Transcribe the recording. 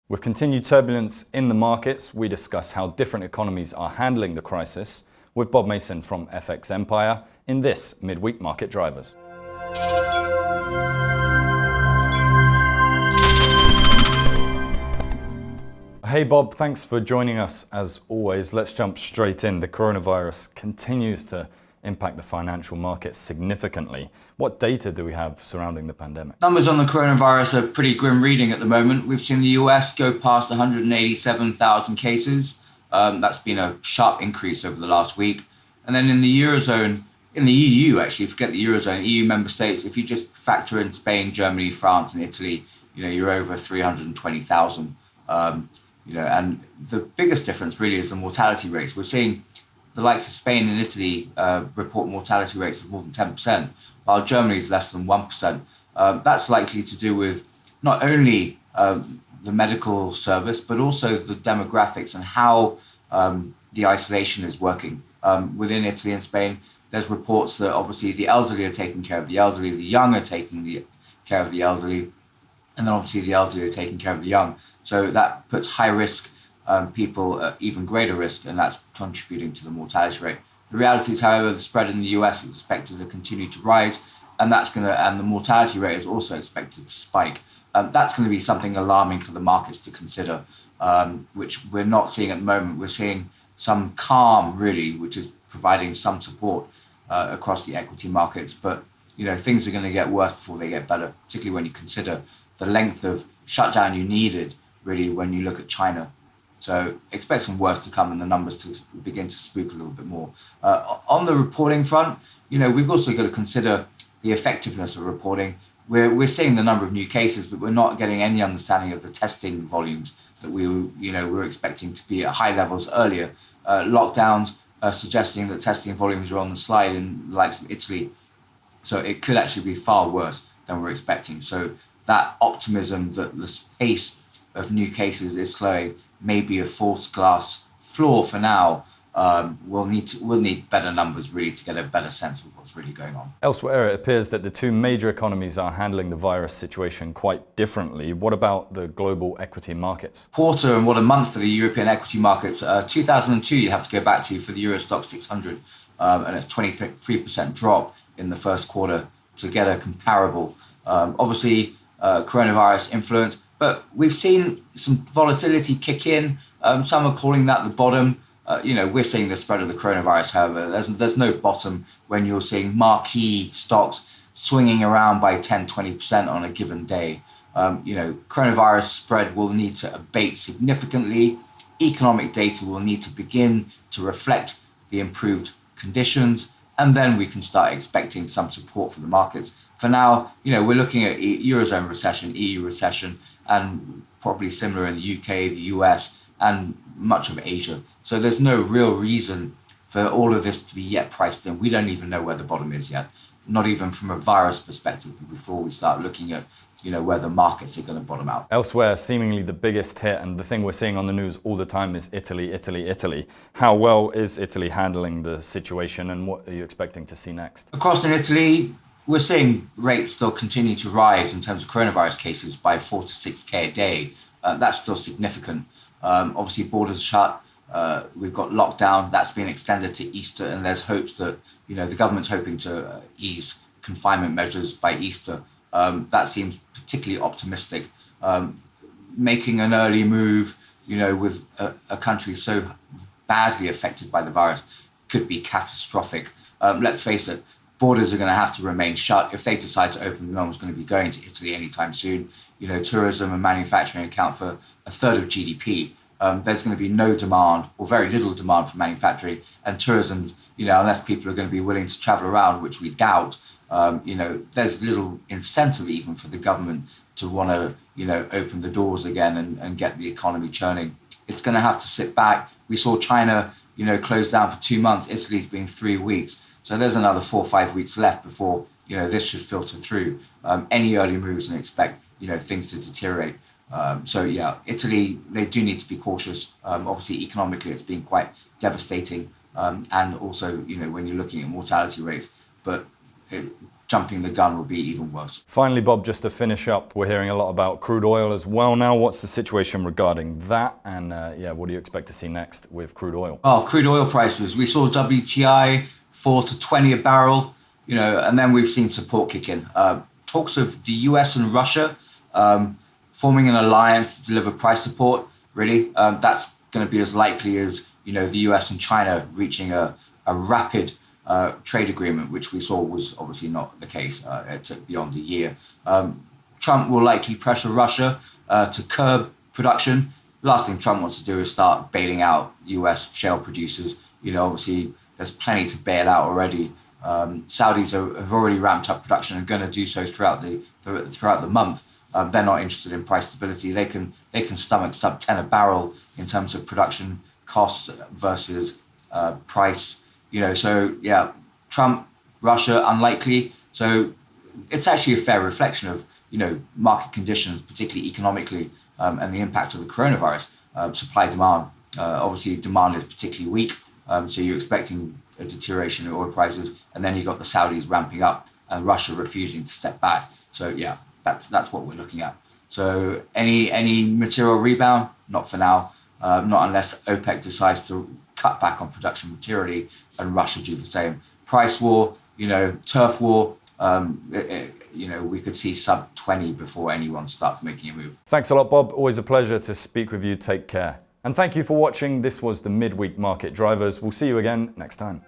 With continued turbulence in the markets, we discuss how different economies are handling the crisis with Bob Mason from FX Empire in this midweek Market Drivers. Hey Bob, thanks for joining us as always. Let's jump straight in. The coronavirus continues to impact the financial markets significantly. What data do we have surrounding the pandemic? Numbers on the coronavirus are pretty grim reading at the moment. We've seen the US go past 187,000 cases. That's been a sharp increase over the last week. And then in the Eurozone, in the EU actually, forget the Eurozone, EU member states, if you just factor in Spain, Germany, France and Italy, you're over 320,000. And the biggest difference really is the mortality rates. We're seeing the likes of Spain and Italy report mortality rates of more than 10%, while Germany is less than 1%. That's likely to do with not only the medical service, but also the demographics and how the isolation is working. Within Italy and Spain, there's reports that obviously the elderly are taking care of the elderly, the young are taking care of the elderly, and then obviously the elderly are taking care of the young. So that puts high risk people at even greater risk, and that's contributing to the mortality rate. The reality is, however, the spread in the US is expected to continue to rise, and and the mortality rate is also expected to spike. That's going to be something alarming for the markets to consider, which we're not seeing at the moment. We're seeing some calm, really, which is providing some support across the equity markets. But things are going to get worse before they get better, particularly when you consider the length of shutdown you needed, really, when you look at China. So expect some worse to come and the numbers to begin to spook a little bit more. On the reporting front, we've also got to consider the effectiveness of reporting. We're seeing the number of new cases, but we're not getting any understanding of the testing volumes that we were expecting to be at high levels earlier. Lockdowns are suggesting that testing volumes are on the slide in the likes of Italy. So it could actually be far worse than we're expecting. So that optimism that the pace of new cases is slowing may be a false glass floor for now. We'll need better numbers really to get a better sense of what's really going on. Elsewhere, it appears that the two major economies are handling the virus situation quite differently. What about the global equity markets? Quarter and what a month for the European equity markets. 2002 you have to go back to for the Euro Stoxx 600, and it's 23% drop in the first quarter to get a comparable. Obviously, coronavirus influence, but we've seen some volatility kick in. Some are calling that the bottom. We're seeing the spread of the coronavirus, however. There's no bottom when you're seeing marquee stocks swinging around by 10, 20% on a given day. Coronavirus spread will need to abate significantly. Economic data will need to begin to reflect the improved conditions, and then we can start expecting some support for the markets. For now, we're looking at Eurozone recession, EU recession, and probably similar in the UK, the US, and much of Asia. So there's no real reason for all of this to be yet priced in. We don't even know where the bottom is yet, not even from a virus perspective, before we start looking at where the markets are going to bottom out. Elsewhere, seemingly the biggest hit, and the thing we're seeing on the news all the time, is Italy. How well is Italy handling the situation, and what are you expecting to see next? Across in Italy, we're seeing rates still continue to rise in terms of coronavirus cases by 4 to 6K a day. That's still significant. Obviously, borders shut. We've got lockdown. That's been extended to Easter, and there's hopes that the government's hoping to ease confinement measures by Easter. That seems particularly optimistic. Making an early move, with a country so badly affected by the virus, could be catastrophic. Let's face it. Borders are going to have to remain shut. If they decide to open, no one's going to be going to Italy anytime soon. Tourism and manufacturing account for a third of GDP. There's going to be no demand, or very little demand, for manufacturing and tourism. Unless people are going to be willing to travel around, which we doubt. There's little incentive even for the government to want to, open the doors again and get the economy churning. It's going to have to sit back. We saw China, close down for 2 months. Italy's been 3 weeks. So there's another 4 or 5 weeks left before, this should filter through. Any early moves and expect, things to deteriorate. Italy, they do need to be cautious. Obviously, economically, it's been quite devastating. And also, when you're looking at mortality rates, but jumping the gun will be even worse. Finally, Bob, just to finish up, we're hearing a lot about crude oil as well now. What's the situation regarding that? And what do you expect to see next with crude oil? Oh, crude oil prices. We saw WTI fall to 20 a barrel, and then we've seen support kick in. Talks of the US and Russia forming an alliance to deliver price support, really. That's going to be as likely as, the US and China reaching a rapid trade agreement, which we saw was obviously not the case. It took beyond a year. Trump will likely pressure Russia to curb production. The last thing Trump wants to do is start bailing out US shale producers. Obviously, there's plenty to bail out already. Saudis have already ramped up production and going to do so throughout the month. They're not interested in price stability. They can stomach sub 10 a barrel in terms of production costs versus price. Trump, Russia, unlikely. So it's actually a fair reflection of, market conditions, particularly economically, and the impact of the coronavirus. Supply demand. Obviously, demand is particularly weak. So you're expecting a deterioration in oil prices, and then you've got the Saudis ramping up and Russia refusing to step back. So that's what we're looking at. So any material rebound? Not for now. Not unless OPEC decides to cut back on production materially and Russia do the same. Price war, turf war, we could see sub 20 before anyone starts making a move. Thanks a lot, Bob. Always a pleasure to speak with you. Take care. And thank you for watching. This was the Midweek Market Drivers. We'll see you again next time.